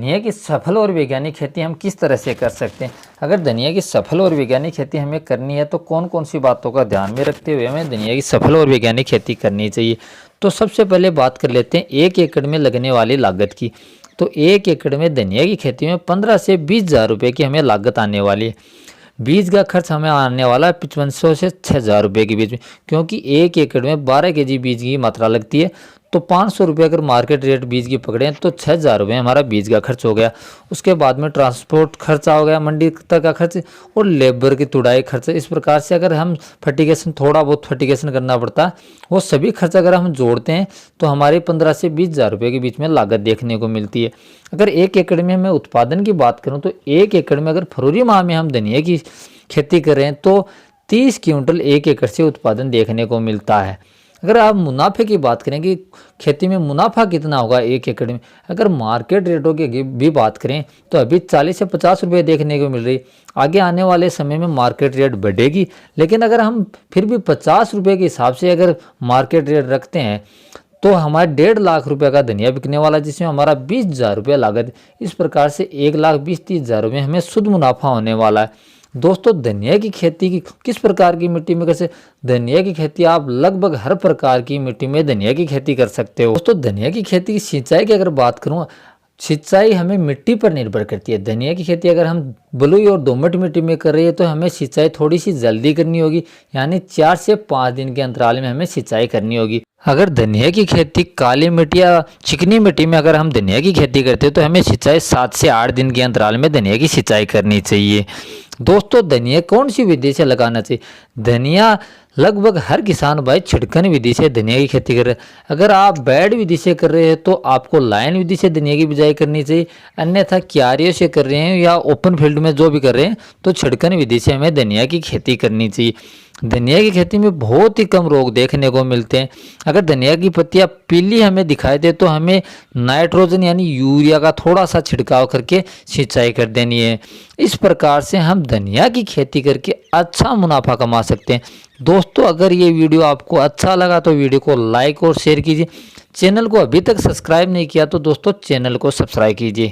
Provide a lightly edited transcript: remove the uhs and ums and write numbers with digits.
धनिया की सफल और वैज्ञानिक खेती हम किस तरह से कर सकते हैं। अगर धनिया की सफल और वैज्ञानिक खेती हमें करनी है तो कौन कौन सी बातों का ध्यान में रखते हुए हमें धनिया की सफल और वैज्ञानिक खेती करनी चाहिए। तो सबसे पहले बात कर लेते हैं 1 एकड़ में लगने वाली लागत की। तो 1 एकड़ में धनिया की खेती में 15 से 20 हज़ार रुपये की हमें लागत आने वाली है। बीज का खर्च हमें आने वाला है 5500 से 6000 रुपये के बीच में, क्योंकि 1 एकड़ में 12 केजी बीज की मात्रा लगती है। तो 500 रुपये अगर मार्केट रेट बीज की पकड़ें तो 6000 रुपये हमारा बीज का खर्च हो गया। उसके बाद में ट्रांसपोर्ट खर्चा हो गया, मंडी तक का खर्च और लेबर की तुड़ाई खर्च। इस प्रकार से अगर हम फर्टिगेशन, थोड़ा बहुत फर्टिगेशन करना पड़ता है, वो सभी खर्च अगर हम जोड़ते हैं तो हमारी 15 से 20 हज़ार रुपये के बीच में लागत देखने को मिलती है। अगर 1 एकड़ में मैं उत्पादन की बात करूँ तो 1 एकड़ में अगर फरवरी माह में हम धनिया की खेती करें तो 30 क्विंटल 1 एकड़ से उत्पादन देखने को मिलता है। अगर आप मुनाफे की बात करें कि खेती में मुनाफा कितना होगा 1 एकड़ में, अगर मार्केट रेटों की भी बात करें तो अभी 40 से 50 रुपये देखने को मिल रही। आगे आने वाले समय में मार्केट रेट बढ़ेगी, लेकिन अगर हम फिर भी 50 रुपये के हिसाब से अगर मार्केट रेट रखते हैं तो हमारे 1.5 लाख रुपये का धनिया बिकने वाला, जिसमें हमारा 20 हज़ार रुपये लागत। इस प्रकार से 1,20,30 हज़ार रुपये हमें शुद्ध मुनाफा होने वाला है। दोस्तों, धनिया की खेती की किस प्रकार की मिट्टी में कैसे, धनिया की खेती आप लगभग हर प्रकार की मिट्टी में धनिया की खेती कर सकते हो। दोस्तों, धनिया की खेती की सिंचाई की अगर बात करूँ, सिंचाई हमें मिट्टी पर निर्भर करती है। धनिया की खेती अगर हम बलुई और दोमट मिट्टी में कर रही है तो हमें सिंचाई थोड़ी सी जल्दी करनी होगी, यानी 4 से 5 दिन के अंतराल में हमें सिंचाई करनी होगी। अगर धनिया की खेती काली मिट्टी या चिकनी मिट्टी में अगर हम धनिया की खेती करते हैं तो हमें सिंचाई 7 से 8 दिन के अंतराल में धनिया की सिंचाई करनी चाहिए। दोस्तों, धनिया कौन सी विधि से लगाना चाहिए? धनिया लगभग हर किसान भाई छिड़कन विधि से धनिया की खेती कर रहे हैं। अगर आप बेड विधि से कर रहे हैं तो आपको लाइन विधि से धनिया की बिजाई करनी चाहिए, अन्यथा क्यारियों से कर रहे हैं या ओपन फील्ड में जो भी कर रहे हैं तो छिड़कन विधि से हमें धनिया की खेती करनी चाहिए। धनिया की खेती में बहुत ही कम रोग देखने को मिलते हैं। अगर धनिया की पत्तियां पीली हमें दिखाई दे तो हमें नाइट्रोजन यानी यूरिया का थोड़ा सा छिड़काव करके सिंचाई कर देनी है। इस प्रकार से हम धनिया की खेती करके अच्छा मुनाफा कमा सकते हैं। दोस्तों, अगर ये वीडियो आपको अच्छा लगा तो वीडियो को लाइक और शेयर कीजिए। चैनल को अभी तक सब्सक्राइब नहीं किया तो दोस्तों चैनल को सब्सक्राइब कीजिए।